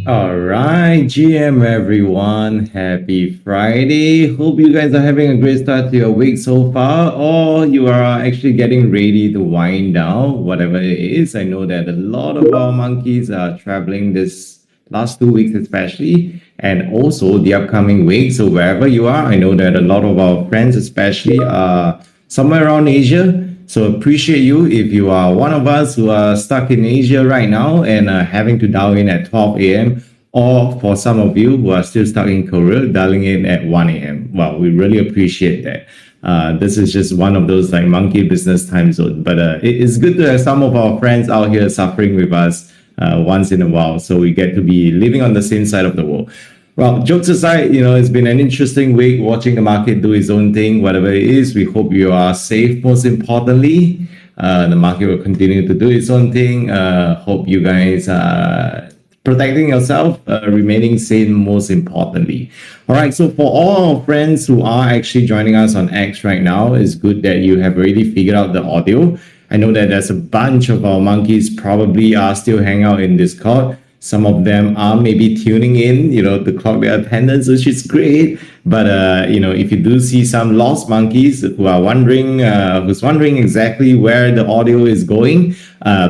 All right, GM everyone. Happy Friday. Hope you guys are having a great start to your week so far, or you are actually getting ready to wind down, whatever it is. I know that a lot of our monkeys are traveling this last 2 weeks, especially, and also the upcoming week. So, wherever you are, I know that a lot of our friends, especially, are somewhere around Asia. So appreciate you if you are one of us who are stuck in Asia right now and having to dial in at 12 a.m. Or for some of you who are still stuck in Korea, dialing in at 1 a.m. Well, we really appreciate that. This is just one of those like monkey business time zone, but it's good to have some of our friends out here suffering with us once in a while, so we get to be living on the same side of the world. Well, jokes aside, it's been an interesting week watching the market do its own thing, whatever it is. We hope you are safe, most importantly. The market will continue to do its own thing. Hope you guys are protecting yourself, remaining sane, most importantly. All right, so for all our friends who are actually joining us on X right now, it's good that you have already figured out the audio. I know that there's a bunch of our monkeys probably are still hanging out in Discord. Some of them are maybe tuning in, to clock their attendance, which is great. But if you do see some lost monkeys who are who's wondering exactly where the audio is going,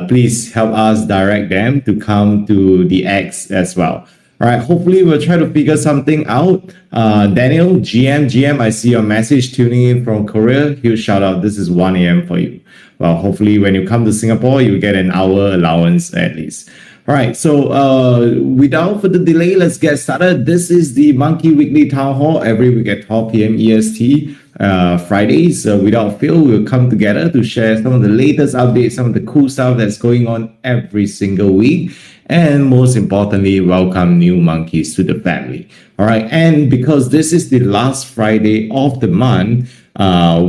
please help us direct them to come to the X as well. All right, hopefully we'll try to figure something out. Daniel, GM, I see your message tuning in from Korea. Huge shout out. This is 1 a.m. for you. Well, hopefully when you come to Singapore, you get an hour allowance at least. All right, so without further delay, let's get started. This is the Monkey Weekly Town Hall every week at 12 p.m. EST. Fridays, without fail, we'll come together to share some of the latest updates, some of the cool stuff that's going on every single week, and most importantly, welcome new monkeys to the family. All right, and because this is the last Friday of the month,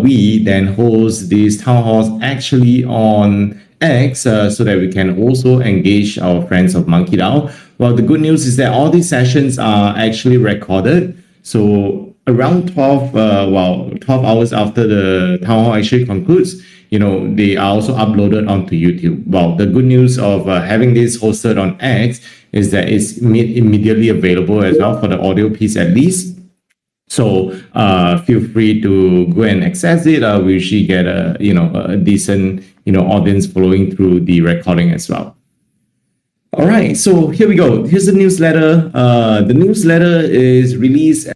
we then host these town halls actually on X so that we can also engage our friends of MonkeDAO. Well, the good news is that all these sessions are actually recorded. So around 12 hours after the town hall actually concludes, they are also uploaded onto YouTube. Well, the good news of having this hosted on X is that it's immediately available as well for the audio piece at least. So feel free to go and access it. We usually get a decent audience following through the recording as well. All right, so here we go. Here's the newsletter. The newsletter is released.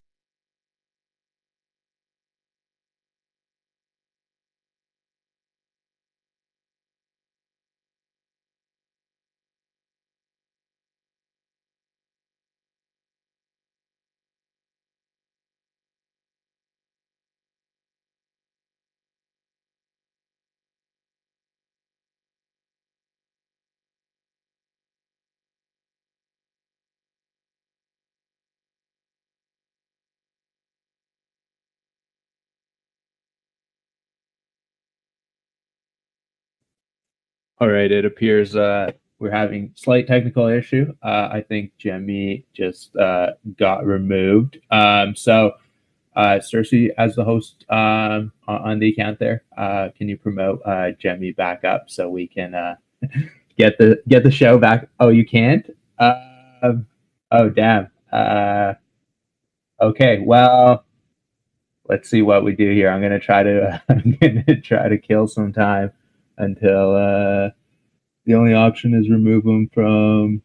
All right, it appears we're having slight technical issue. I think Jemmy just got removed. So, Cersei, as the host on the account there, can you promote Jemmy back up so we can get the show back? Oh, you can't? Oh, damn. Okay, well, let's see what we do here. I'm gonna try to kill some time until the only option is remove him from.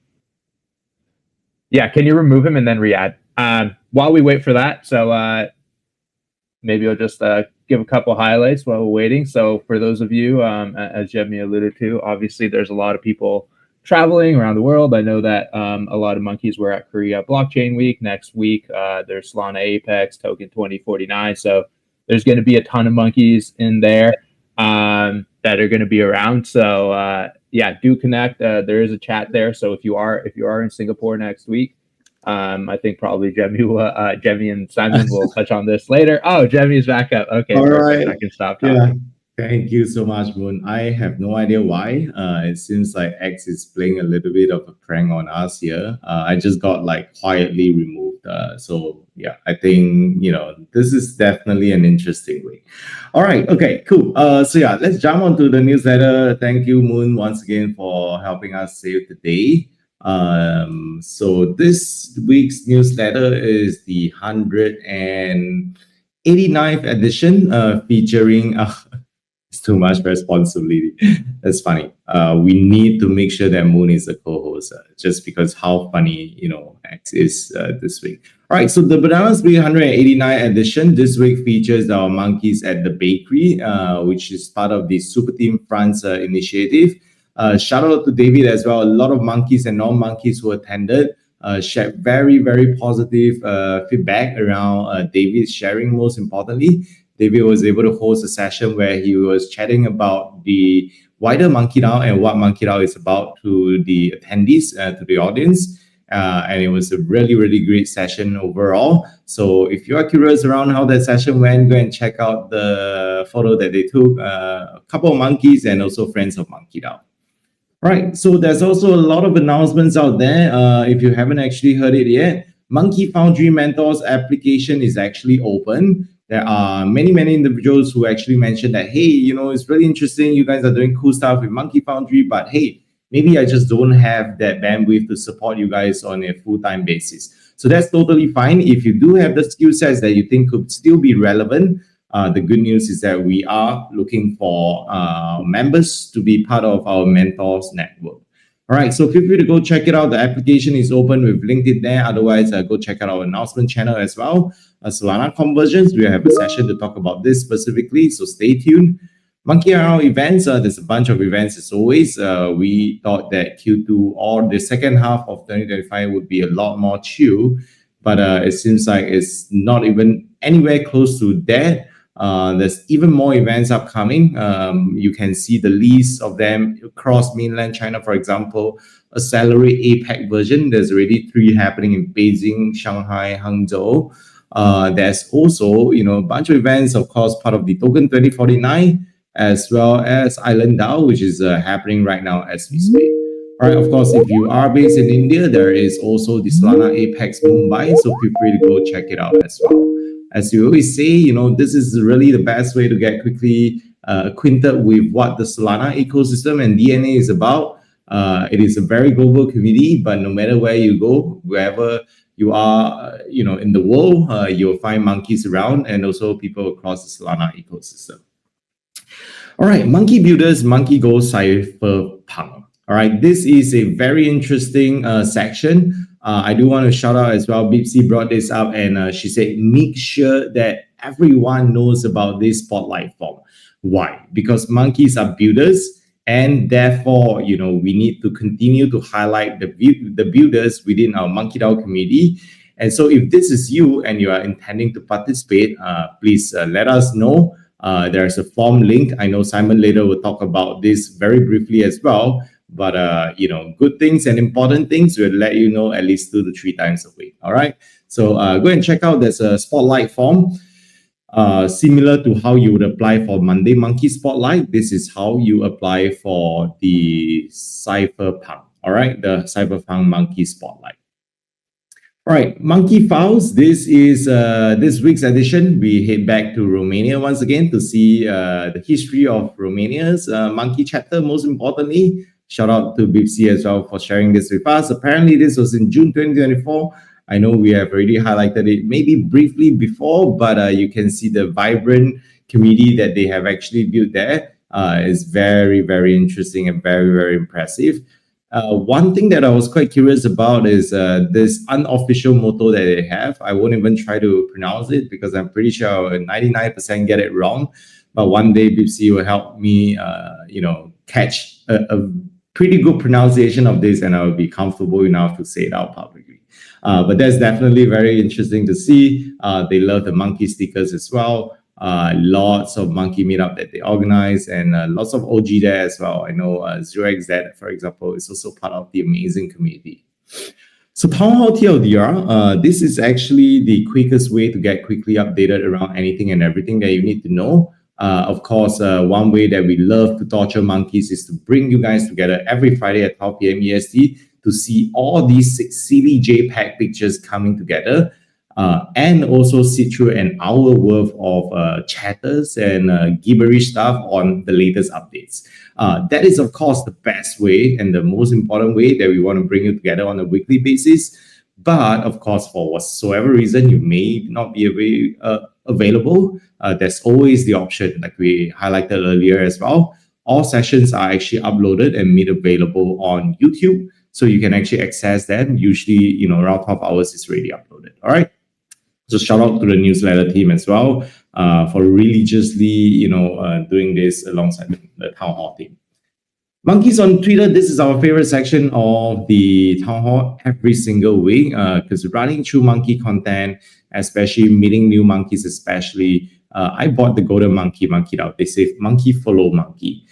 Yeah, can you remove him and then re-add? While we wait for that, so maybe I'll just give a couple highlights while we're waiting. So for those of you, as Jemmy alluded to, obviously there's a lot of people traveling around the world. I know that a lot of monkeys were at Korea Blockchain Week. Next week, there's Solana Apex, Token 2049. So there's going to be a ton of monkeys in there that are going to be around. So yeah, do connect. There is a chat there. So if you are in Singapore next week, I think probably Jemmy and Simon will touch on this later. Oh, Jemmy is back up. Okay, All perfect. right. I can stop talking. Yeah. Thank you so much, Moon. I have no idea why. It seems like X is playing a little bit of a prank on us here. I just got like quietly removed. So yeah, I think this is definitely an interesting way. All right. Okay. Cool. So yeah, let's jump onto the newsletter. Thank you, Moon, once again for helping us save the day. So this week's newsletter is the 189th edition, featuring it's too much responsibility. That's funny. We need to make sure that Moon is the co-host, just because how funny, X is this week. All right, so the Banana Split 189 edition this week features our monkeys at the bakery, which is part of the Super Team France initiative. Shout out to David as well. A lot of monkeys and non-monkeys who attended shared very, very positive feedback around David's sharing. Most importantly, David was able to host a session where he was chatting about the wider MonkeDAO and what MonkeDAO is about to the attendees, to the audience. And it was a really, really great session overall. So if you are curious around how that session went, go and check out the photo that they took, a couple of monkeys and also friends of MonkeDAO. Right. So there's also a lot of announcements out there. If you haven't actually heard it yet, Monkey Foundry Mentors application is actually open. There are many, many individuals who actually mentioned that, hey, it's really interesting. You guys are doing cool stuff with Monkey Foundry, but hey, maybe I just don't have that bandwidth to support you guys on a full-time basis. So that's totally fine. If you do have the skill sets that you think could still be relevant, the good news is that we are looking for members to be part of our mentors network. All right, so feel free to go check it out. The application is open. We've linked it there. Otherwise, go check out our announcement channel as well. Solana conversions, we have a session to talk about this specifically, so stay tuned. MonkeDAO events, there's a bunch of events as always. We thought that Q2 or the second half of 2025 would be a lot more chill, but it seems like it's not even anywhere close to that. There's even more events upcoming. You can see the list of them across mainland China, for example. Accelerate APEC version, there's already 3 happening in Beijing, Shanghai, Hangzhou. There's also, a bunch of events, of course, part of the Token 2049, as well as Island DAO, which is happening right now as we speak. All right, of course, if you are based in India, there is also the Solana Apex Mumbai, so feel free to go check it out as well. As you always say, this is really the best way to get quickly acquainted with what the Solana ecosystem and DNA is about. It is a very global community, but no matter where you go, wherever you are, in the world, you'll find monkeys around and also people across the Solana ecosystem. All right, Monkey Builders, Monkey Go Cypherpunk. All right, this is a very interesting section. I do want to shout out as well. Bipsy brought this up and she said, make sure that everyone knows about this spotlight form. Why? Because monkeys are builders, and therefore, we need to continue to highlight the builders within our MonkeDAO community. And so if this is you and you are intending to participate, please let us know. There's a form link. I know Simon later will talk about this very briefly as well. But, good things and important things, we'll let you know at least 2 to 3 times a week. All right. So go and check out. There's a spotlight form. Similar to how you would apply for Monday Monkey Spotlight, this is how you apply for the Cypherpunk. All right, the Cypherpunk Monkey Spotlight. All right, Monkey Files. This is this week's edition. We head back to Romania once again to see the history of Romania's monkey chapter. Most importantly, shout out to Bipsy as well for sharing this with us. Apparently, this was in June 2024. I know we have already highlighted it maybe briefly before, but you can see the vibrant community that they have actually built there. Is very, very interesting and very, very impressive. One thing that I was quite curious about is this unofficial motto that they have. I won't even try to pronounce it because I'm pretty sure I will 99% get it wrong. But one day Bipsy will help me, catch a pretty good pronunciation of this, and I will be comfortable enough to say it out publicly. But that's definitely very interesting to see. They love the monkey stickers as well. Lots of monkey meetup that they organize, and lots of OG there as well. I know 0xZ, for example, is also part of the amazing community. So Town Hall TLDR, this is actually the quickest way to get quickly updated around anything and everything that you need to know. Of course, one way that we love to torture monkeys is to bring you guys together every Friday at 12 p.m. EST to see all these silly JPEG pictures coming together. and also sit through an hour worth of chatters and gibberish stuff on the latest updates. That is, of course, the best way and the most important way that we want to bring you together on a weekly basis. But of course, for whatsoever reason you may not be available, there's always the option, like we highlighted earlier as well. All sessions are actually uploaded and made available on YouTube, so you can actually access them. Usually, around 12 hours is already uploaded. All right. So shout out to the newsletter team as well for religiously, doing this alongside the town hall team. Monkeys on Twitter, this is our favorite section of the town hall every single week because running through monkey content, especially meeting new monkeys, especially, I bought the golden monkey, MonkeDAO. They say monkey follow monkey.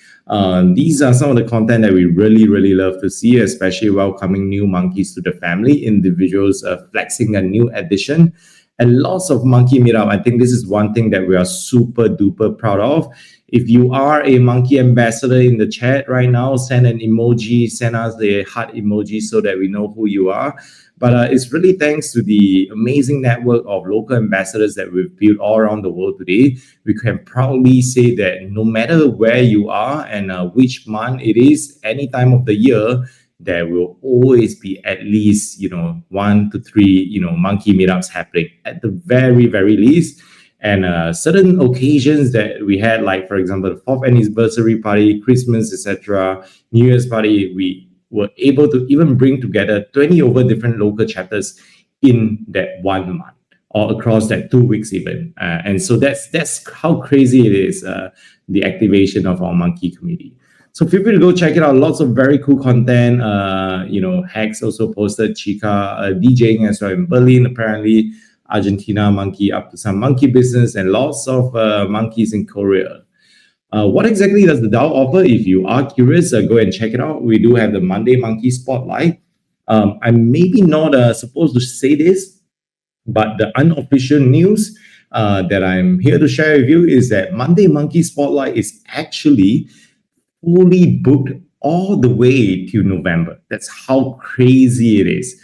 These are some of the content that we really, really love to see, especially welcoming new monkeys to the family, individuals flexing a new addition, and lots of monkey meetup. I think this is one thing that we are super duper proud of. If you are a monkey ambassador in the chat right now, send an emoji, send us the heart emoji so that we know who you are. But it's really thanks to the amazing network of local ambassadors that we've built all around the world today. We can proudly say that no matter where you are and which month it is, any time of the year, there will always be at least 1 to 3 monkey meetups happening at the very, very least. And certain occasions that we had, like for example the 4th anniversary party, Christmas, etc., New Year's party, we were able to even bring together 20 over different local chapters in that 1 month or across that 2 weeks even. And so that's how crazy it is, the activation of our monkey community. So feel free to go check it out. Lots of very cool content. Hex also posted Chica DJing as well in Berlin, apparently. Argentina monkey up to some monkey business, and lots of monkeys in Korea. What exactly does the DAO offer? If you are curious, go and check it out. We do have the Monday Monkey Spotlight. I'm maybe not supposed to say this, but the unofficial news that I'm here to share with you is that Monday Monkey Spotlight is actually fully booked all the way to November. That's how crazy it is.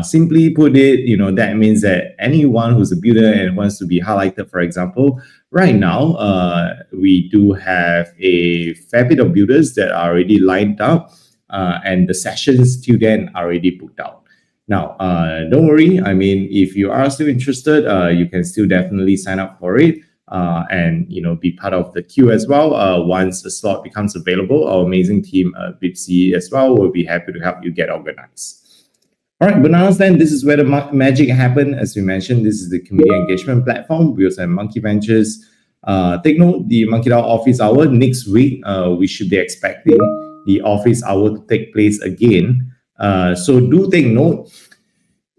Simply put it, that means that anyone who's a builder and wants to be highlighted, for example, right now, we do have a fair bit of builders that are already lined up, and the sessions till then are already booked out. Now, don't worry. I mean, if you are still interested, you can still definitely sign up for it. And be part of the queue as well. Once the slot becomes available, our amazing team, Bipsy as well, will be happy to help you get organized. All right, Banana Stand, this is where the magic happened. As we mentioned, this is the community engagement platform. We also have Monkey Ventures. Take note, the MonkeDAO office hour next week, we should be expecting the office hour to take place again. So do take note.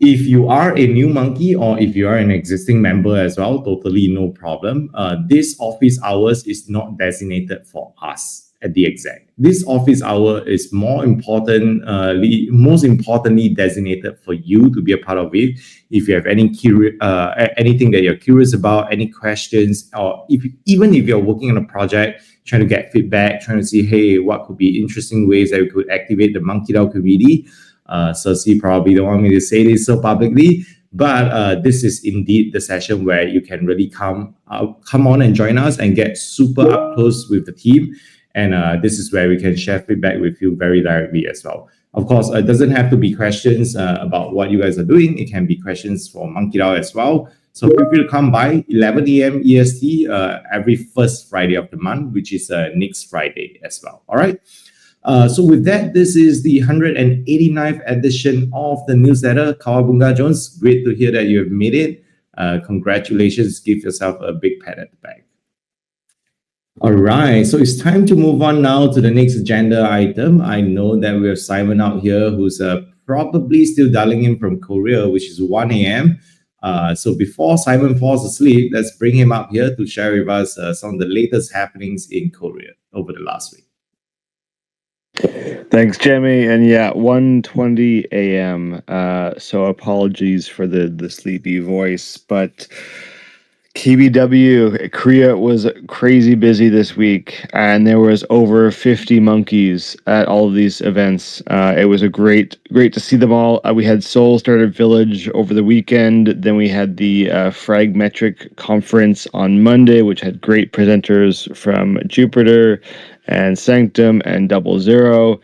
If you are a new monkey or if you are an existing member as well, totally no problem. This office hours is not designated for us at the exec. This office hour is most importantly designated for you to be a part of it. If you have anything that you're curious about, any questions, or even if you're working on a project, trying to get feedback, trying to see, hey, what could be interesting ways that we could activate the MonkeDAO community. Cersei probably don't want me to say this so publicly, but this is indeed the session where you can really come on and join us and get super up close with the team. And this is where we can share feedback with you very directly as well. Of course, it doesn't have to be questions about what you guys are doing. It can be questions for MonkeDAO as well. So feel free to come by 11 a.m. EST every first Friday of the month, which is next Friday as well. All right. So with that, this is the 189th edition of the newsletter. Kawabunga Jones, great to hear that you have made it. Congratulations. Give yourself a big pat at the back. All right, so it's time to move on now to the next agenda item. I know that we have Simon out here who's probably still dialing in from Korea, which is 1 a.m. So before Simon falls asleep, let's bring him up here to share with us some of the latest happenings in Korea over the last week. Thanks, Jamie. And yeah, 1:20 a.m. So apologies for the sleepy voice, but KBW Korea was crazy busy this week, and there was over 50 monkeys at all of these events. It was a great to see them all. We had Seoul Startup Village over the weekend. Then we had the Fragmetric conference on Monday, which had great presenters from Jupiter and Sanctum and Double Zero.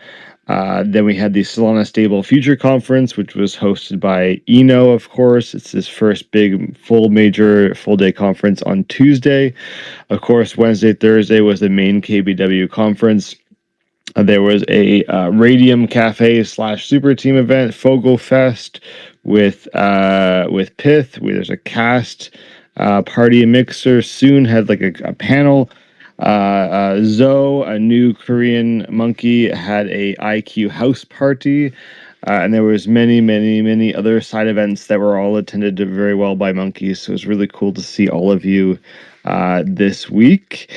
Then we had the Solana Stable Future Conference, which was hosted by Eno, of course. It's his first big full day conference on Tuesday. Of course, Wednesday, Thursday was the main KBW conference. There was a Radium Cafe / Super Team event, Fogo Fest with Pith. There's a cast party and mixer. Soon had like a panel. Zoe, a new Korean monkey, had a IQ house party, and there was many other side events that were all attended very well by monkeys. So it was really cool to see all of you this week.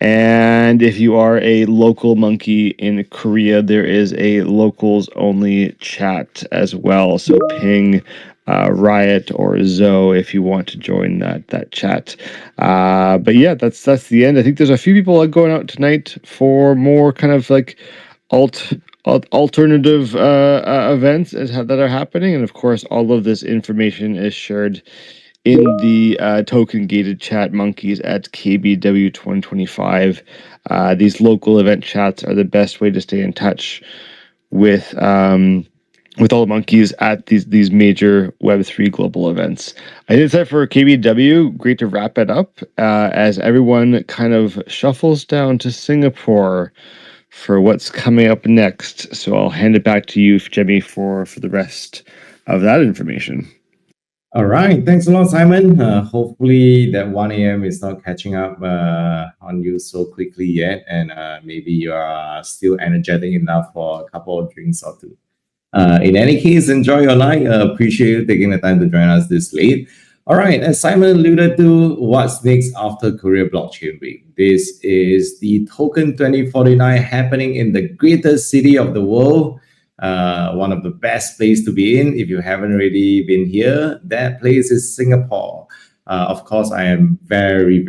And if you are a local monkey in Korea, there is a locals only chat as well. So ping Riot or Zoe if you want to join that chat. But yeah, that's the end. I think there's a few people going out tonight for more kind of like alternative events that are happening, and of course, all of this information is shared in the token gated chat monkeys at KBW 2025. These local event chats are the best way to stay in touch with all the monkeys at these major Web3 global events. I think it's time for KBW. Great to wrap it up as everyone kind of shuffles down to Singapore for what's coming up next. So I'll hand it back to you, Jemmy, for the rest of that information. All right. Thanks a lot, Simon. Hopefully that 1 a.m. is not catching up on you so quickly yet. And maybe you are still energetic enough for a couple of drinks or two. In any case, enjoy your night. Appreciate you taking the time to join us this late. All right. As Simon alluded to, what's next after Korea Blockchain Week? This is the Token 2049 happening in the greatest city of the world. One of the best places to be in. If you haven't already been here, that place is Singapore. Of course, I am very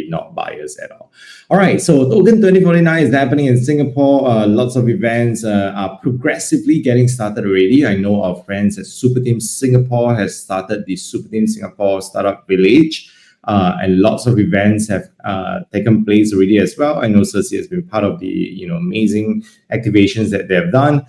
not biased at all. All right, so Token 2049 is happening in Singapore. Lots of events are progressively getting started already. I know our friends at Super Team Singapore has started the Super Team Singapore Startup Village. And lots of events have taken place already as well. I know Cersei has been part of the amazing activations that they have done.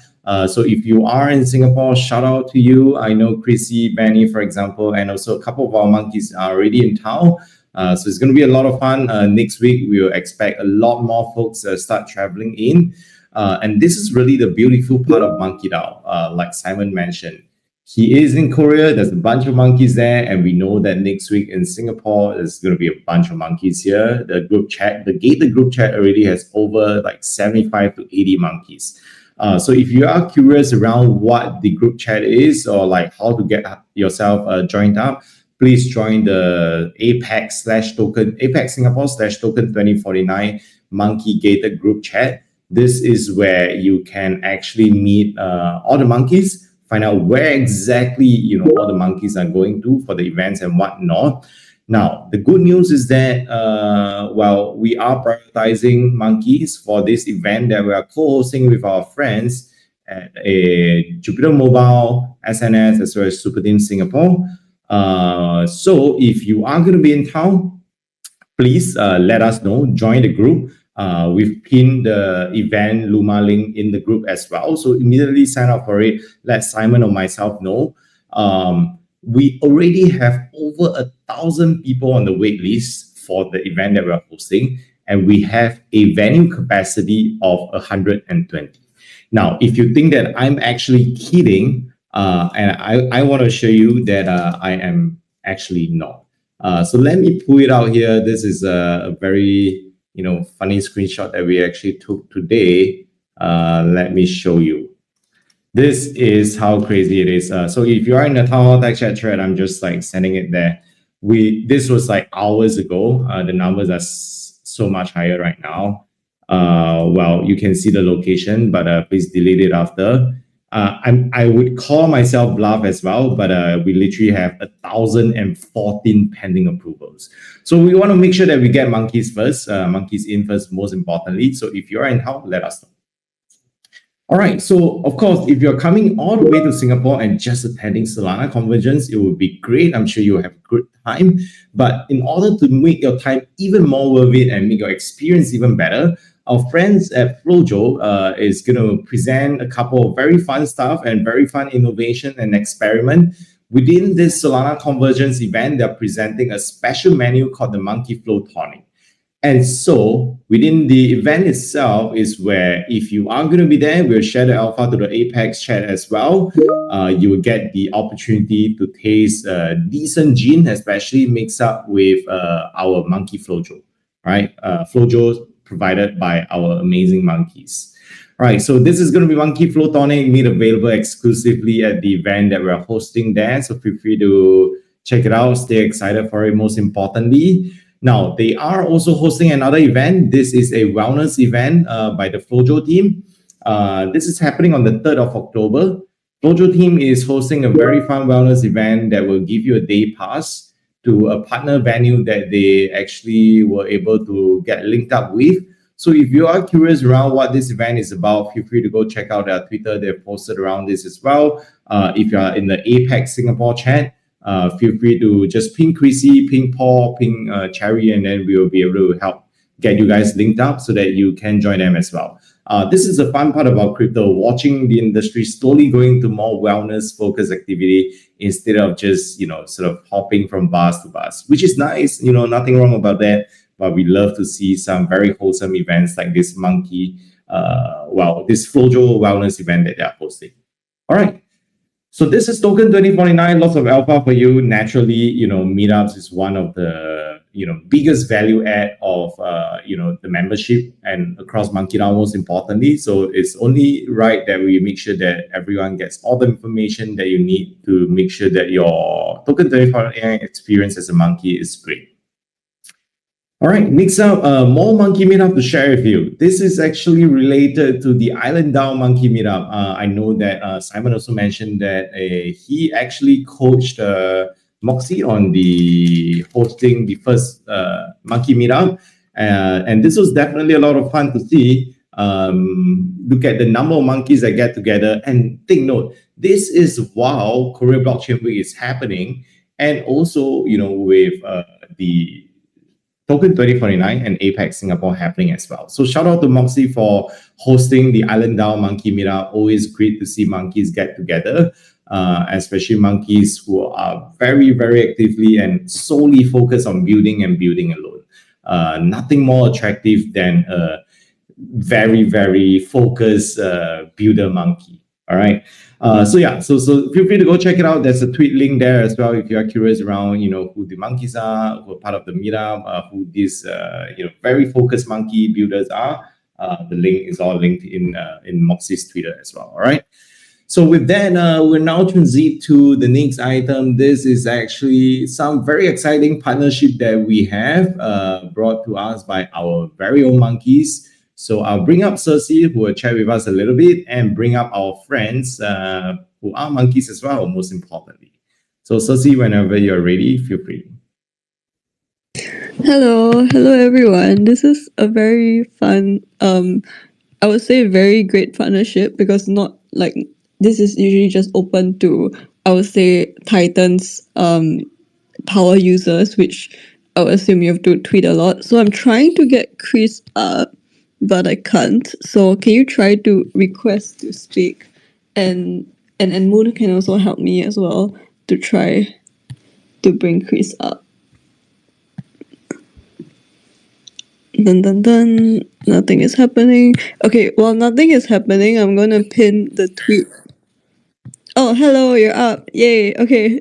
So if you are in Singapore, shout out to you. I know Chrissy, Benny, for example, and also a couple of our monkeys are already in town. So it's going to be a lot of fun. Next week, we will expect a lot more folks start traveling in. And this is really the beautiful part of MonkeDAO, like Simon mentioned. He is in Korea. There's a bunch of monkeys there, and we know that next week in Singapore, there's going to be a bunch of monkeys here. The group chat, the gated group chat already has over like 75 to 80 monkeys. So if you are curious around what the group chat is or like how to get yourself joined up, please join the Apex Singapore /token 2049 monkey gated group chat. This is where you can actually meet all the monkeys, find out where exactly all the monkeys are going to for the events and whatnot. Now, the good news is that while we are prioritizing monkeys for this event that we are co-hosting with our friends at Jupiter Mobile, SNS, as well as Super Team Singapore. So if you are going to be in town, please let us know, join the group. We've pinned the event Luma link in the group as well. So immediately sign up for it. Let Simon or myself know. We already have over 1,000 people on the wait list for the event that we're hosting. And we have a venue capacity of 120. Now, if you think that I'm actually kidding, and I want to show you that I am actually not. So let me pull it out here. This is a very funny screenshot that we actually took today. Let me show you. This is how crazy it is. So if you are in the Town Hall Tech Chat thread, I'm just like sending it there. This was like hours ago. The numbers are so much higher right now. Well, you can see the location, but please delete it after. I would call myself bluff as well, but we literally have 1,014 pending approvals. So we want to make sure that we get monkeys first, monkeys in first, most importantly. So if you're in help, let us know. All right. So, of course, if you're coming all the way to Singapore and just attending Solana Convergence, it would be great. I'm sure you'll have a good time. But in order to make your time even more worth it and make your experience even better, our friends at Flojo is going to present a couple of very fun stuff and very fun innovation and experiment. Within this Solana Convergence event, they're presenting a special menu called the Monkey Flow Tonic. And so within the event itself is where if you are going to be there, we'll share the alpha to the Apex chat as well. You will get the opportunity to taste decent gin, especially mixed up with our monkey Flojo, right? Flojo provided by our amazing monkeys. All right, so this is going to be Monkey Flow Tonic, made available exclusively at the event that we're hosting there. So feel free to check it out. Stay excited for it, most importantly. Now, they are also hosting another event. This is a wellness event by the Flojo team. This is happening on the 3rd of October. Flojo team is hosting a very fun wellness event that will give you a day pass to a partner venue that they actually were able to get linked up with. So if you are curious around what this event is about, feel free to go check out their Twitter. They've posted around this as well. If you are in the Apex Singapore chat, feel free to just ping Chrissy, ping Paul, ping Cherry, and then we will be able to help get you guys linked up so that you can join them as well. This is the fun part about crypto, watching the industry slowly going to more wellness-focused activity instead of just, sort of hopping from bars to bars, which is nice, nothing wrong about that. But we love to see some very wholesome events like this this Flojo wellness event that they're hosting. All right. So this is Token 2049, lots of alpha for you. Naturally, meetups is one of the, biggest value add of, the membership and across MonkeDAO most importantly. So it's only right that we make sure that everyone gets all the information that you need to make sure that your Token 2049 experience as a monkey is great. All right, next up, more monkey meetup to share with you. This is actually related to the Island DAO monkey meetup. I know that Simon also mentioned that he actually coached Moxie on the hosting the first monkey meetup. And this was definitely a lot of fun to see. Look at the number of monkeys that get together and take note. This is while Korea Blockchain Week is happening. And also, with the Token 2049 and Apex Singapore happening as well. So shout out to Moxie for hosting the Island DAO Monkey Meetup. Always great to see monkeys get together, especially monkeys who are very, very actively and solely focused on building and building alone. Nothing more attractive than a very, very focused builder monkey. All right. So feel free to go check it out. There's a tweet link there as well if you are curious around, who the monkeys are, who are part of the meetup, who these, very focused monkey builders are. The link is all linked in Moxie's Twitter as well. All right. So with that, we'll now transit to the next item. This is actually some very exciting partnership that we have brought to us by our very own monkeys. So I'll bring up Cersei, who will chat with us a little bit, and bring up our friends who are monkeys as well, most importantly. So Cersei, whenever you're ready, feel free. Hello everyone. This is a very fun, I would say very great partnership because not like this is usually just open to, I would say, Titans power users, which I would assume you have to tweet a lot. So I'm trying to get Chris up, but I can't. So can you try to request to speak, and Moon can also help me as well to try to bring Chris up. Dun. Nothing is happening. Okay, while nothing is happening, I'm gonna pin the tweet. Oh, hello, you're up. Yay. Okay.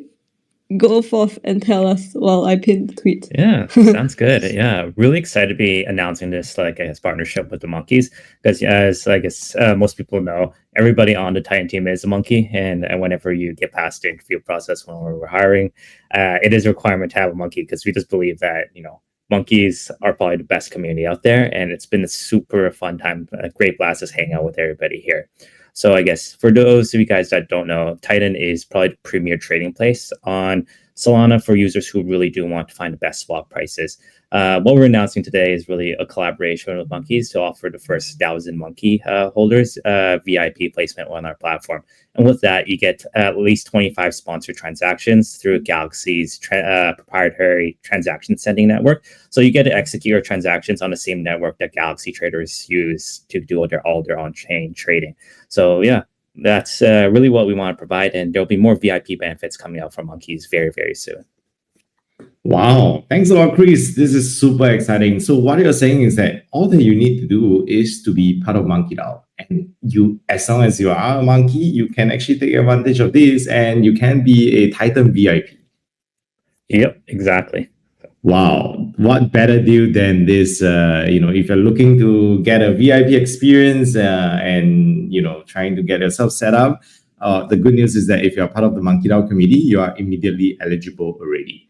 Go forth and tell us while I pin the tweet. Yeah, sounds good. Yeah, really excited to be announcing this partnership with the monkeys because as I guess most people know, everybody on the Titan team is a monkey, and whenever you get past the interview process when we're hiring, it is a requirement to have a monkey because we just believe that monkeys are probably the best community out there, and it's been a super fun time, a great blast just hanging out with everybody here. So I guess for those of you guys that don't know, Titan is probably the premier trading place on Solana for users who really do want to find the best swap prices. What we're announcing today is really a collaboration with Monkeys to offer the first 1,000 Monkey holders VIP placement on our platform. And with that, you get at least 25 sponsored transactions through Galaxy's proprietary transaction sending network. So you get to execute your transactions on the same network that Galaxy traders use to do all their on-chain trading. So yeah, that's really what we want to provide, and there'll be more VIP benefits coming out from Monkeys very, very soon. Wow, thanks a lot, Chris. This is super exciting. So what you're saying is that all that you need to do is to be part of MonkeDAO. And you, as long as you are a monkey, you can actually take advantage of this and you can be a Titan VIP. Yep, exactly. Wow, what better deal than this? If you're looking to get a VIP experience and trying to get yourself set up, the good news is that if you're part of the MonkeDAO community, you are immediately eligible already.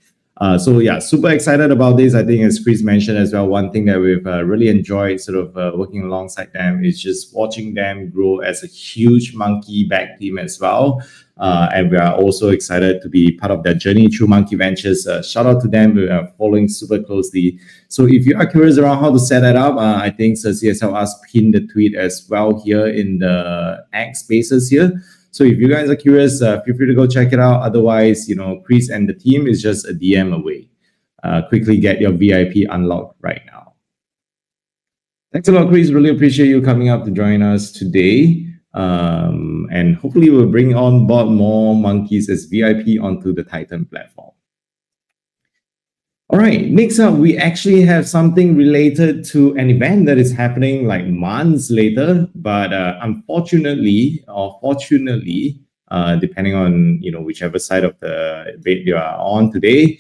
So yeah, super excited about this. I think as Chris mentioned as well, one thing that we've really enjoyed sort of working alongside them is just watching them grow as a huge monkey back team as well. And we are also excited to be part of their journey through Monkey Ventures. Shout out to them. We are following super closely. So if you are curious around how to set that up, I think Cersei has helped us pin the tweet as well here in the X spaces here. So if you guys are curious, feel free to go check it out. Otherwise, Chris and the team is just a DM away. Quickly get your VIP unlocked right now. Thanks a lot, Chris. Really appreciate you coming up to join us today. And hopefully we'll bring on board more monkeys as VIP onto the Titan platform. All right, next up, we actually have something related to an event that is happening like months later, but unfortunately, or fortunately, depending on whichever side of the debate you are on today,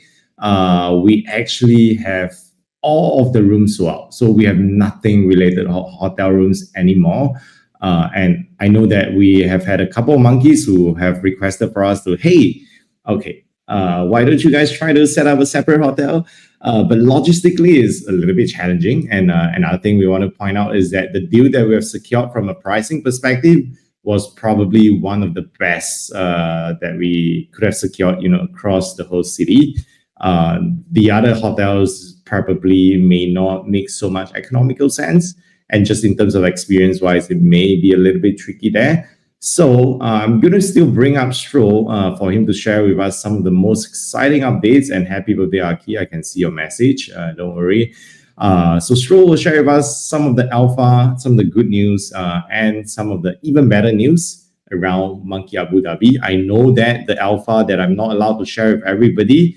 we actually have all of the rooms sold out. So we have nothing related to hotel rooms anymore. And I know that we have had a couple of monkeys who have requested for us to, hey, okay, why don't you guys try to set up a separate hotel? But logistically is a little bit challenging. And another thing we want to point out is that the deal that we have secured from a pricing perspective was probably one of the best that we could have secured, across the whole city. The other hotels probably may not make so much economical sense. And just in terms of experience-wise, it may be a little bit tricky there. So I'm going to still bring up Stro for him to share with us some of the most exciting updates. And happy birthday, Aki. I can see your message. Don't worry. So Stro will share with us some of the alpha, some of the good news, and some of the even better news around Monkey Abu Dhabi. I know that the alpha that I'm not allowed to share with everybody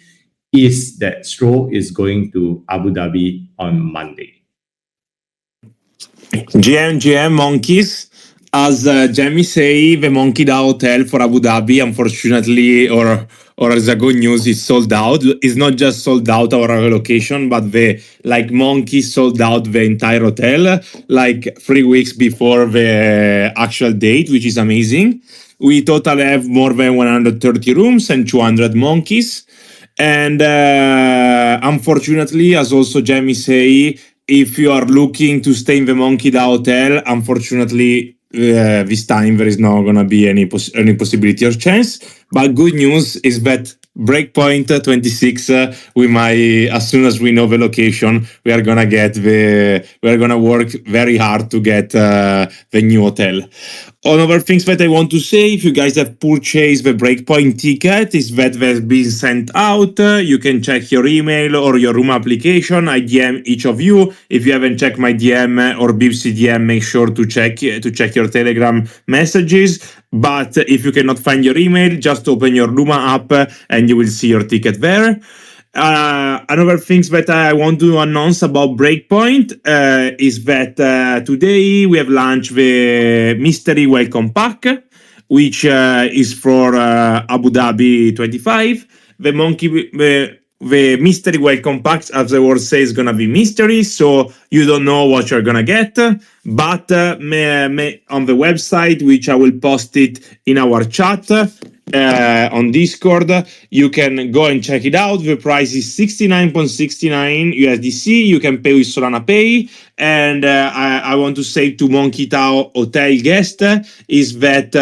is that Stro is going to Abu Dhabi on Monday. GM monkeys. As Jamie say, the MonkeDAO hotel for Abu Dhabi, unfortunately, or as a good news, is sold out. It's not just sold out our location, but the monkeys sold out the entire hotel 3 weeks before the actual date, which is amazing. We total have more than 130 rooms and 200 monkeys. And unfortunately, as also Jamie say, if you are looking to stay in the MonkeDAO hotel, unfortunately, this time there is not going to be any possibility or chance. But good news is that Breakpoint 26, as soon as we know the location, we are gonna work very hard to get the new hotel. Other things that I want to say, if you guys have purchased the Breakpoint ticket, is that they've been sent out. You can check your email or your room application. I DM each of you. If you haven't checked my DM or Bibsy DM, make sure to check your Telegram messages. But if you cannot find your email, just open your Luma app and you will see your ticket there. Another things that I want to announce about Breakpoint is that today we have launched the Mystery Welcome Pack, which is for Abu Dhabi 25. The Mystery Welcome Pack, as the word says, is going to be mystery, so you don't know what you're going to get. But on the website, which I will post it in our chat, on Discord. You can go and check it out. The price is 69.69 USDC. You can pay with Solana Pay. And I want to say to MonkeDAO hotel guest is that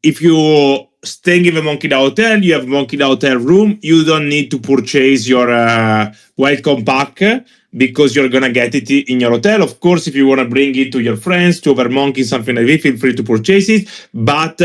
if you staying in the MonkeDAO hotel, you have MonkeDAO hotel room, you don't need to purchase your welcome pack because you're gonna get it in your hotel. Of course, if you want to bring it to your friends, to other monkeys, something like that, feel free to purchase it. But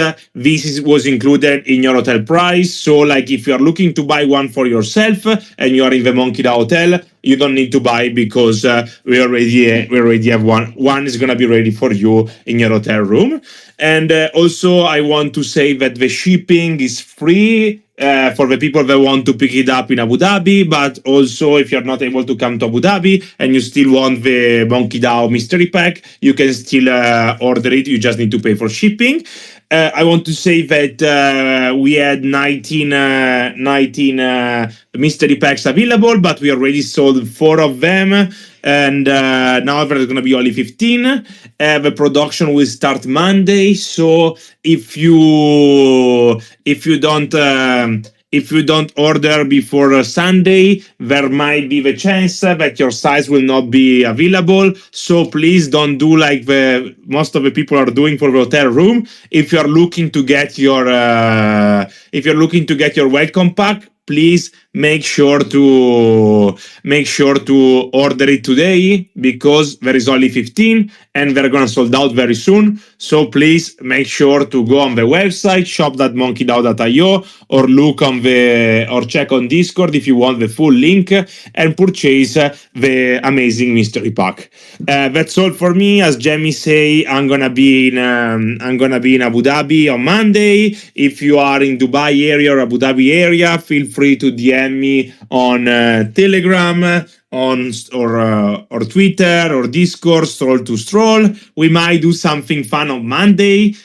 was included in your hotel price. So, like, if you are looking to buy one for yourself and you are in the MonkeDAO hotel, you don't need to buy because we already have one. One is gonna be ready for you in your hotel room. And also, I want to say that the shipping is free for the people that want to pick it up in Abu Dhabi, but also if you're not able to come to Abu Dhabi and you still want the MonkeDAO mystery pack, you can still order it. You just need to pay for shipping. I want to say that we had 19 mystery packs available, but we already sold 4 of them. And now there's going to be only 15. The production will start Monday. So if you don't order before Sunday, there might be the chance that your size will not be available. So please don't do like most of the people are doing for the hotel room. If you're looking to get your welcome pack, please make sure to order it today because there is only 15 and they're gonna sold out very soon. So please make sure to go on the website shop.monkedao.io or or check on Discord if you want the full link and purchase the amazing mystery pack. That's all for me. As Jamie say, I'm gonna be in Abu Dhabi on Monday. If you are in Dubai area or Abu Dhabi area, feel free to DM me on Telegram, or Twitter or Discord, Stroll to Stroll. We might do something fun on Monday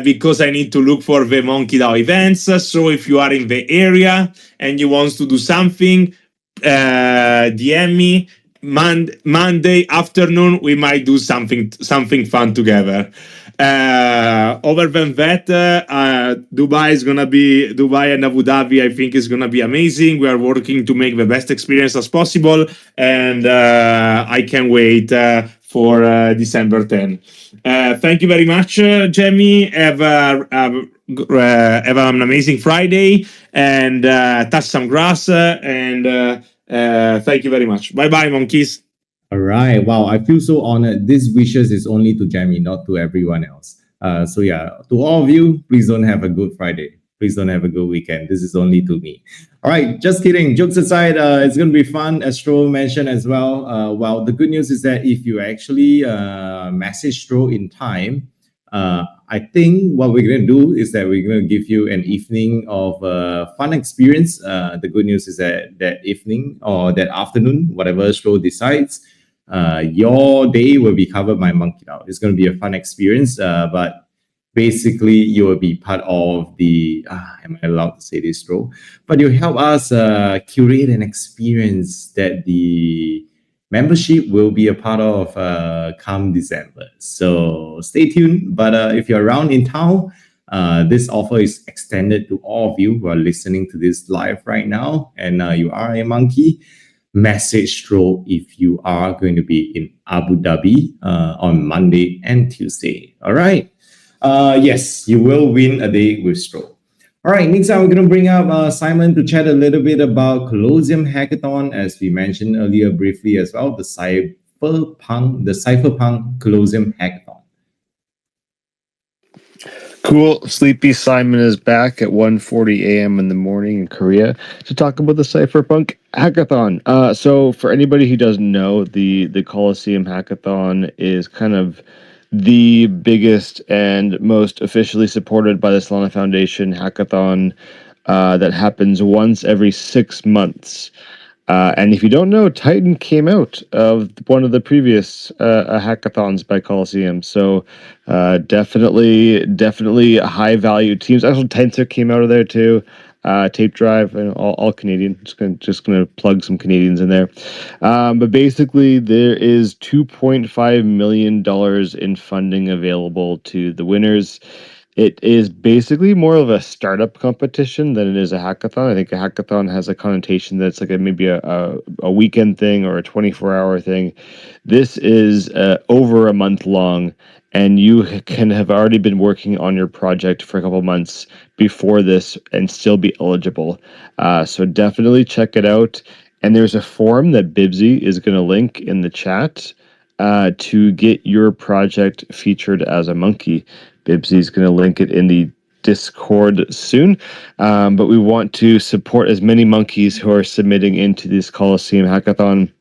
because I need to look for the MonkeDAO events. So if you are in the area and you want to do something, DM me. Monday afternoon we might do something fun together. Other than that, Dubai and Abu Dhabi, I think, is gonna be amazing. We are working to make the best experience as possible, and I can't wait for December 10. Thank you very much, Jamie. Have an amazing Friday and touch some grass. Thank you very much. Bye bye, monkeys. All right. Wow. I feel so honored. This wishes is only to Jamie, not to everyone else. So yeah, to all of you, please don't have a good Friday. Please don't have a good weekend. This is only to me. All right. Just kidding. Jokes aside, it's going to be fun, as Stro mentioned as well. Well, the good news is that if you actually message Stro in time, I think what we're going to do is that we're going to give you an evening of fun experience. The good news is that evening or that afternoon, whatever Stro decides, your day will be covered by MonkeDAO. It's going to be a fun experience, but basically you will be part of the, am I allowed to say this, Stro? But you help us curate an experience that the membership will be a part of come December. So stay tuned. But if you're around in town, this offer is extended to all of you who are listening to this live right now, and you are a monkey. Message Stro if you are going to be in Abu Dhabi on Monday and Tuesday. All right. Yes, you will win a day with Stro. All right, next time we're going to bring up Simon to chat a little bit about Colosseum Hackathon, as we mentioned earlier briefly as well, the Cypherpunk Colosseum Hackathon. Cool. Sleepy Simon is back at 1:40 a.m. in the morning in Korea to talk about the Cypherpunk Hackathon. So for anybody who doesn't know, the Colosseum Hackathon is kind of the biggest and most officially supported by the Solana Foundation hackathon that happens once every 6 months. And if you don't know, Titan came out of one of the previous hackathons by Colosseum. So definitely high value teams. Actually, Tensor came out of there too. Tape Drive, and all Canadian. Just gonna plug some Canadians in there. But basically, there is $2.5 million in funding available to the winners. It is basically more of a startup competition than it is a hackathon. I think a hackathon has a connotation that's like maybe a weekend thing or a 24-hour thing. This is over a month long, and you can have already been working on your project for a couple months before this and still be eligible. So definitely check it out. And there's a form that Bibsy is going to link in the chat to get your project featured as a monkey. Bibsy's going to link it in the Discord soon. But we want to support as many monkeys who are submitting into this Coliseum Hackathon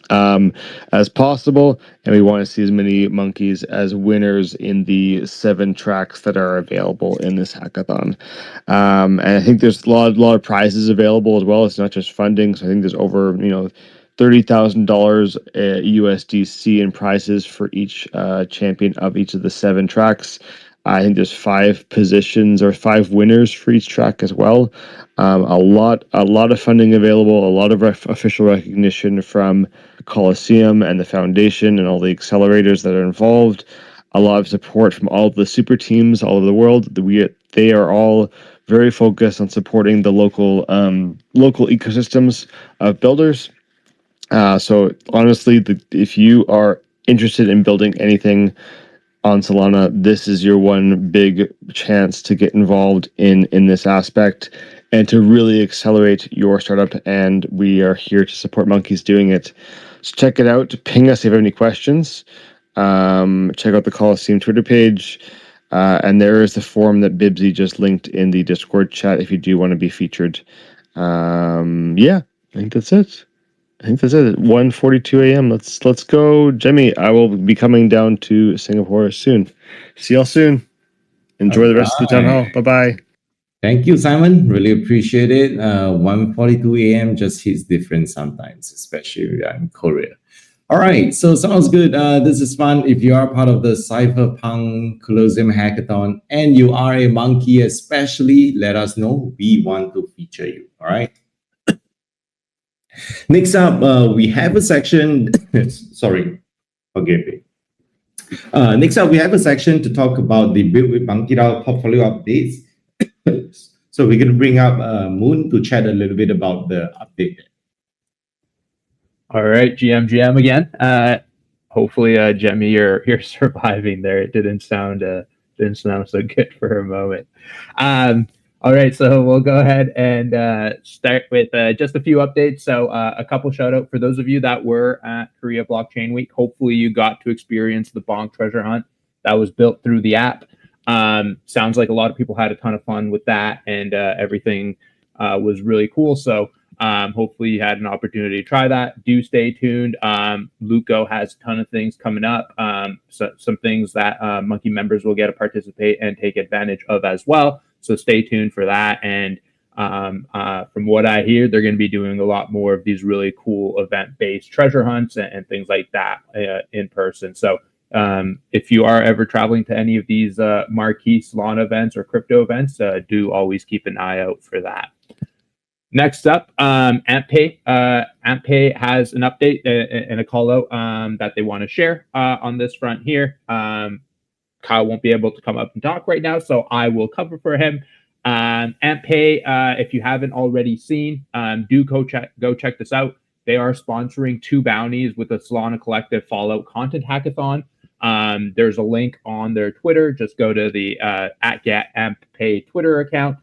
as possible, and we want to see as many monkeys as winners in the 7 tracks that are available in this hackathon. And I think there's a lot of prizes available as well. It's not just funding, so I think there's over $30,000 USDC in prizes for each champion of each of the 7 tracks. I think there's 5 positions or 5 winners for each track as well. A lot of funding available, a lot of official recognition from Coliseum and the foundation and all the accelerators that are involved. A lot of support from all of the super teams all over the world. They are all very focused on supporting the local ecosystems of builders. So honestly, if you are interested in building anything on Solana, this is your one big chance to get involved in this aspect and to really accelerate your startup. And we are here to support monkeys doing it. So check it out. Ping us if you have any questions. Check out the Coliseum Twitter page. And there is the form that Bibsy just linked in the Discord chat if you do want to be featured. Yeah, I think that's it. I think that's it. 1:42 a.m. Let's go, Jimmy. I will be coming down to Singapore soon. See y'all soon. Enjoy the rest of the town hall. Bye bye. Thank you, Simon. Really appreciate it. 1:42 a.m. just hits different sometimes, especially in Korea. All right, so sounds good. This is fun. If you are part of the Cypherpunk Colosseum Hackathon and you are a monkey, especially, let us know. We want to feature you. All right. Next up, we have a section. Sorry, forgive me. Next up, we have a section to talk about the Build with MonkeDAO portfolio updates. So we're going to bring up Moon to chat a little bit about the update. All right, GM again. Hopefully, Jemmy, you're surviving there. It didn't sound so good for a moment. All right, so we'll go ahead and start with just a few updates. So a couple shout out for those of you that were at Korea Blockchain Week. Hopefully you got to experience the Bonk treasure hunt that was built through the app. Sounds like a lot of people had a ton of fun with that, and everything was really cool. So hopefully you had an opportunity to try that. Do stay tuned. Luco has a ton of things coming up. So some things that Monkey members will get to participate and take advantage of as well. So stay tuned for that. And from what I hear, they're going to be doing a lot more of these really cool event-based treasure hunts and things like that in person. So if you are ever traveling to any of these marquee Solana events or crypto events, do always keep an eye out for that. Next up, AmpPay. AmpPay has an update and a call out that they want to share on this front here. Kyle won't be able to come up and talk right now, so I will cover for him. AmpPay, if you haven't already seen, do go check this out. They are sponsoring 2 bounties with the Solana Collective Fallout Content Hackathon. There's a link on their Twitter. Just go to the @AmpPay Twitter account.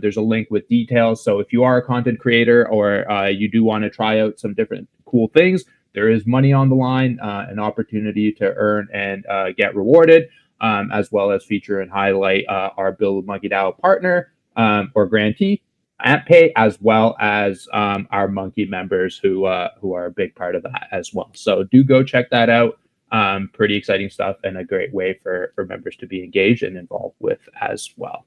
There's a link with details. So if you are a content creator or you do want to try out some different cool things, there is money on the line, an opportunity to earn and get rewarded, as well as feature and highlight our Build MonkeDAO partner or grantee, AmpPay, as well as our Monkey members who are a big part of that as well. So do go check that out. Pretty exciting stuff and a great way for members to be engaged and involved with as well.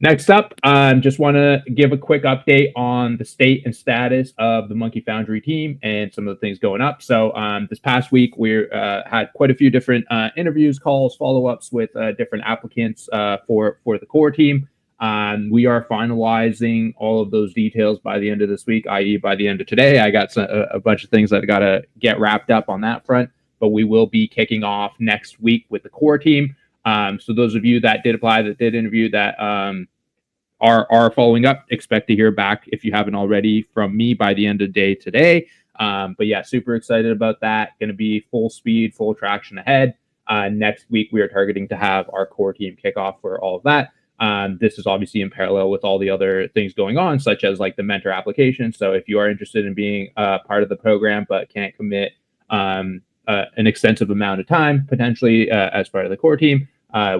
Next up, just want to give a quick update on the state and status of the Monkey Foundry team and some of the things going up. So this past week, we had quite a few different interviews, calls, follow-ups with different applicants for the core team. We are finalizing all of those details by the end of this week, i.e. by the end of today. I got a bunch of things that I got to get wrapped up on that front, but we will be kicking off next week with the core team. So those of you that did apply, that did interview, that are following up, expect to hear back, if you haven't already, from me by the end of the day today. But yeah, super excited about that. Going to be full speed, full traction ahead. Next week, we are targeting to have our core team kickoff for all of that. This is obviously in parallel with all the other things going on, such as like the mentor application. So if you are interested in being part of the program but can't commit an extensive amount of time potentially as part of the core team,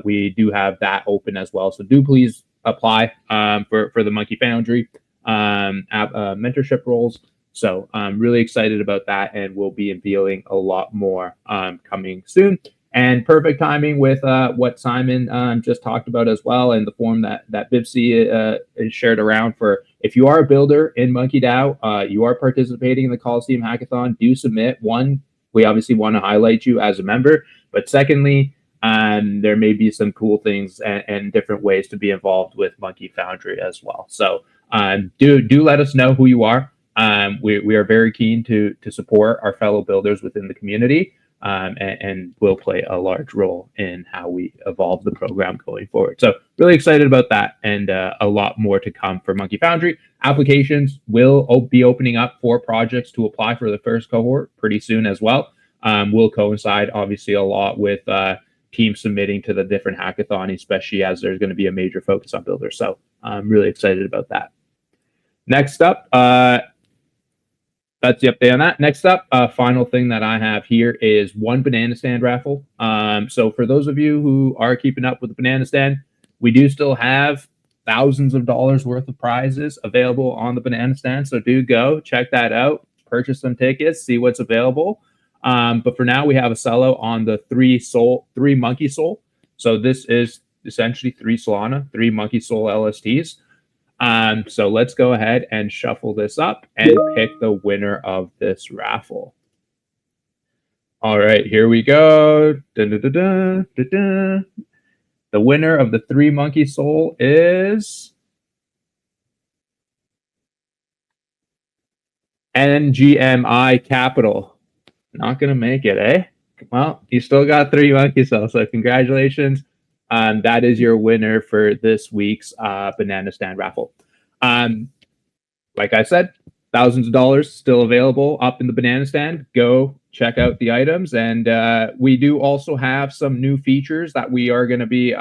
we do have that open as well. So do please apply for the Monkey Foundry mentorship roles. So I'm really excited about that, and we'll be unveiling a lot more coming soon. And perfect timing with what Simon just talked about as well, and the form that Bipsy is shared around for. If you are a builder in MonkeDAO, you are participating in the Coliseum Hackathon, do submit. One, we obviously want to highlight you as a member, but secondly, there may be some cool things and different ways to be involved with Monkey Foundry as well. So do let us know who you are. We are very keen to support our fellow builders within the community, and will play a large role in how we evolve the program going forward. So really excited about that, and a lot more to come for Monkey Foundry. Applications will be opening up for projects to apply for the first cohort pretty soon as well. Will coincide obviously a lot with teams submitting to the different hackathon, especially as there's going to be a major focus on builders. So I'm really excited about that. Next up, that's the update on that. Next up, final thing that I have here is one banana stand raffle. So for those of you who are keeping up with the banana stand, we do still have thousands of dollars worth of prizes available on the banana stand. So do go check that out, purchase some tickets, see what's available. But for now, we have a sell-out on the three Monkey Soul. So this is essentially 3 Solana, 3 Monkey Soul LSTs. So let's go ahead and shuffle this up and pick the winner of this raffle. All right, here we go. Dun, dun, dun, dun, dun, dun. The winner of the 3 Monkey Soul is NGMI Capital. Not gonna make it, eh? Well, you still got 3 Monkey Souls, so congratulations. That is your winner for this week's banana stand raffle. Like I said, thousands of dollars still available up in the banana stand. Go check out the items, and we do also have some new features that we are going to be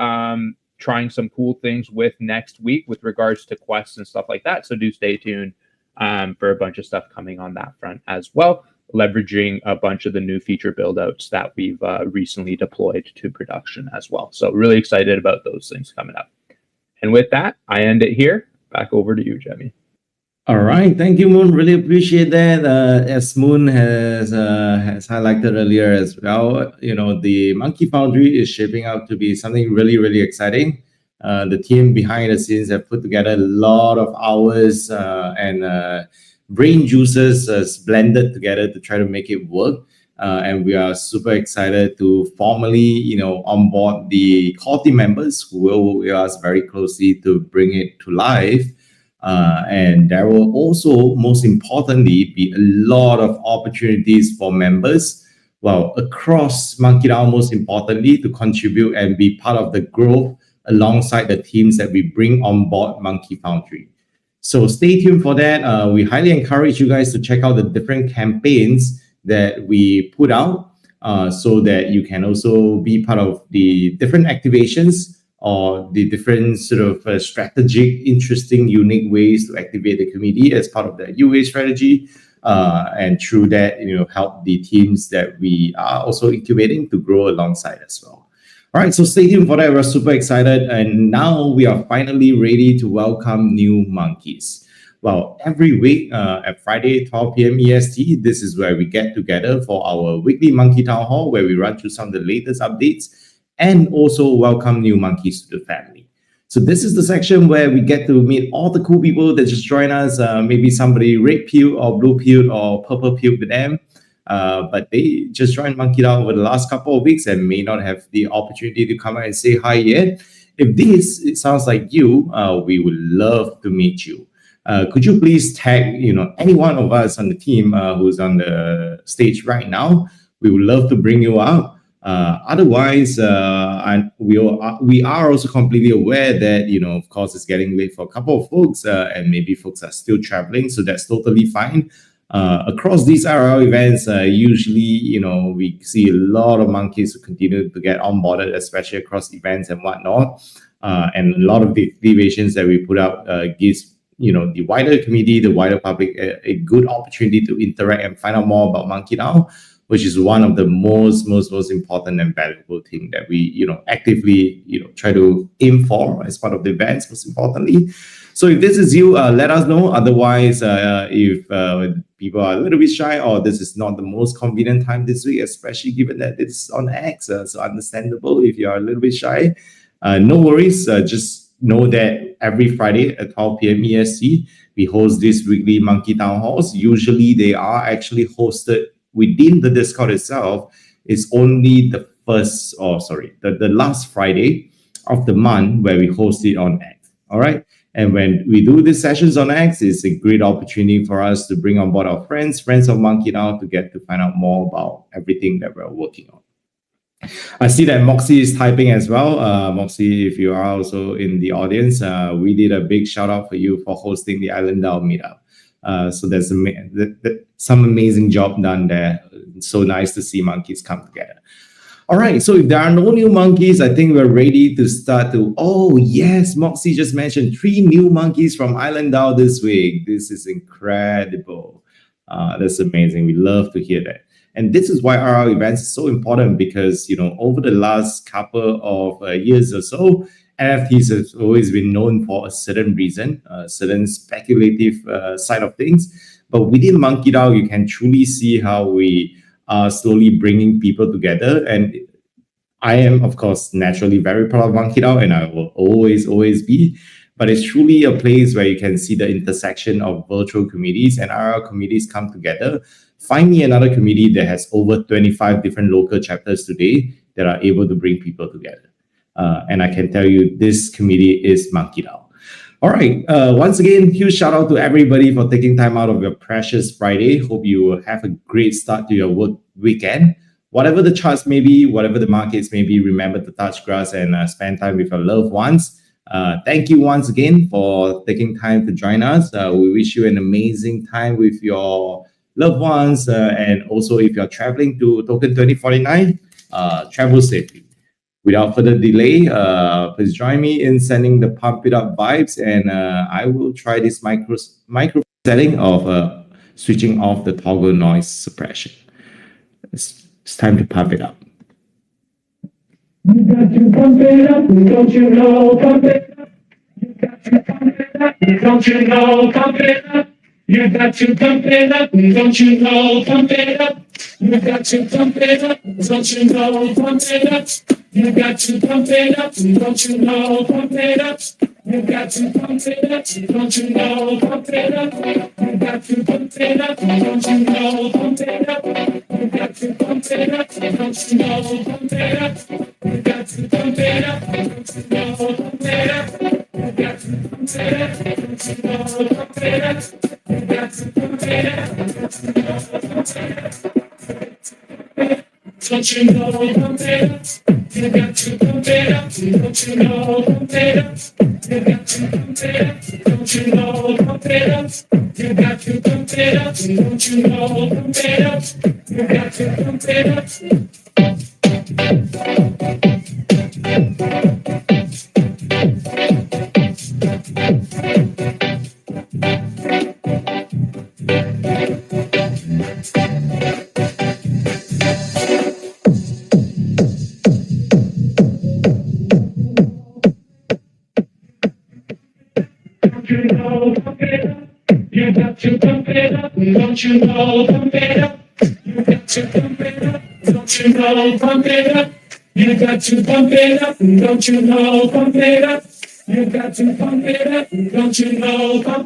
trying some cool things with next week with regards to quests and stuff like that. So do stay tuned for a bunch of stuff coming on that front as well, leveraging a bunch of the new feature build-outs that we've recently deployed to production as well. So really excited about those things coming up. And with that, I end it here. Back over to you, Jemmy. All right, thank you, Moon. Really appreciate that. As Moon has highlighted earlier as well, the Monkey Foundry is shaping up to be something really, really exciting. The team behind the scenes have put together a lot of hours and brain juices blended together to try to make it work. And we are super excited to formally, onboard the core team members who will work with us very closely to bring it to life. And there will also, most importantly, be a lot of opportunities for members, across MonkeDAO, most importantly, to contribute and be part of the growth alongside the teams that we bring on board Monkey Foundry. So stay tuned for that. We highly encourage you guys to check out the different campaigns that we put out so that you can also be part of the different activations or the different sort of strategic, interesting, unique ways to activate the community as part of the UA strategy. And through that, help the teams that we are also incubating to grow alongside as well. All right, so stay tuned for that. We're super excited. And now we are finally ready to welcome new monkeys. Well, every week at Friday, 12 p.m. EST, this is where we get together for our weekly Monkey Town Hall, where we run through some of the latest updates and also welcome new monkeys to the family. So this is the section where we get to meet all the cool people that just join us. Maybe somebody red-pilled or blue-pilled or purple-pilled with them. But they just joined MonkeDAO over the last couple of weeks and may not have the opportunity to come out and say hi yet. If it sounds like you, we would love to meet you. Could you please tag, any one of us on the team who's on the stage right now? We would love to bring you out. Otherwise, and we are also completely aware that, of course, it's getting late for a couple of folks, and maybe folks are still traveling, so that's totally fine. Across these IRL events, usually, we see a lot of monkeys who continue to get onboarded, especially across events and whatnot. And a lot of the activations that we put out gives the wider community, the wider public, a good opportunity to interact and find out more about MonkeDAO, which is one of the most important and valuable thing that we actively try to aim for as part of the events, most importantly. So if this is you, let us know. Otherwise, if people are a little bit shy, or this is not the most convenient time this week, especially given that it's on X, so understandable if you are a little bit shy. No worries. Just know that every Friday at 12 p.m. EST, we host these weekly Monkey Town Halls. Usually, they are actually hosted within the Discord itself. It's only the last Friday of the month where we host it on X. All right. And when we do these sessions on X, it's a great opportunity for us to bring on board our friends of MonkeDAO, to get to find out more about everything that we're working on. I see that Moxie is typing as well. Moxie, if you are also in the audience, we did a big shout out for you for hosting the Island DAO meetup. So there's some amazing job done there. It's so nice to see monkeys come together. All right, so if there are no new monkeys, I think we're ready to start to... Oh, yes, Moxie just mentioned 3 new monkeys from Island DAO this week. This is incredible. That's amazing. We love to hear that. And this is why RR events is so important, because, over the last couple of years or so, NFTs have always been known for a certain reason, a certain speculative side of things. But within MonkeDAO, you can truly see how we are slowly bringing people together. And I am, of course, naturally very proud of MonkeDAO, and I will always be. But it's truly a place where you can see the intersection of virtual communities and RR communities come together. Find me another community that has over 25 different local chapters today that are able to bring people together. And I can tell you, this community is MonkeDAO. All right. Once again, huge shout out to everybody for taking time out of your precious Friday. Hope you will have a great start to your work weekend. Whatever the charts may be, whatever the markets may be, remember to touch grass and spend time with your loved ones. Thank you once again for taking time to join us. We wish you an amazing time with your loved ones. And also, if you're traveling to Token 2049, travel safely. Without further delay, please join me in sending the pump it up vibes, and I will try this micro setting of switching off the toggle noise suppression. It's time to pump it up. You got to pump it up, don't you know? Pump it up. You got to pump it up, don't you know? Pump it up. You got to pump it up, don't you know? Pump it up. You got to pump it up, don't you know? Pump it up. You got to pump it up, don't you know? Pump it up. You got to pump it up, don't you know? Pump it up. You got to pump it up, don't you know? Pump it up. You got to pump it up, don't you know? Pump it up. You got to pump it up, don't you know? Pump it up. You got to pump it up, don't you know? Pump it up. You got to pump it up, don't you know? Pump it up. Don't you know, pump it up. You got to pump it up. Don't you know, pump it up. You got to pump it up. Don't you know, pump it up. You got to pump it up. Don't you know, pump it up. You got to pump it up. You got to pump it up, don't you know, pump it up. You got to pump it up, don't you know, pump it up. You got to pump it up, don't you know, pump it up. You got to pump it up, don't you know, pump it up.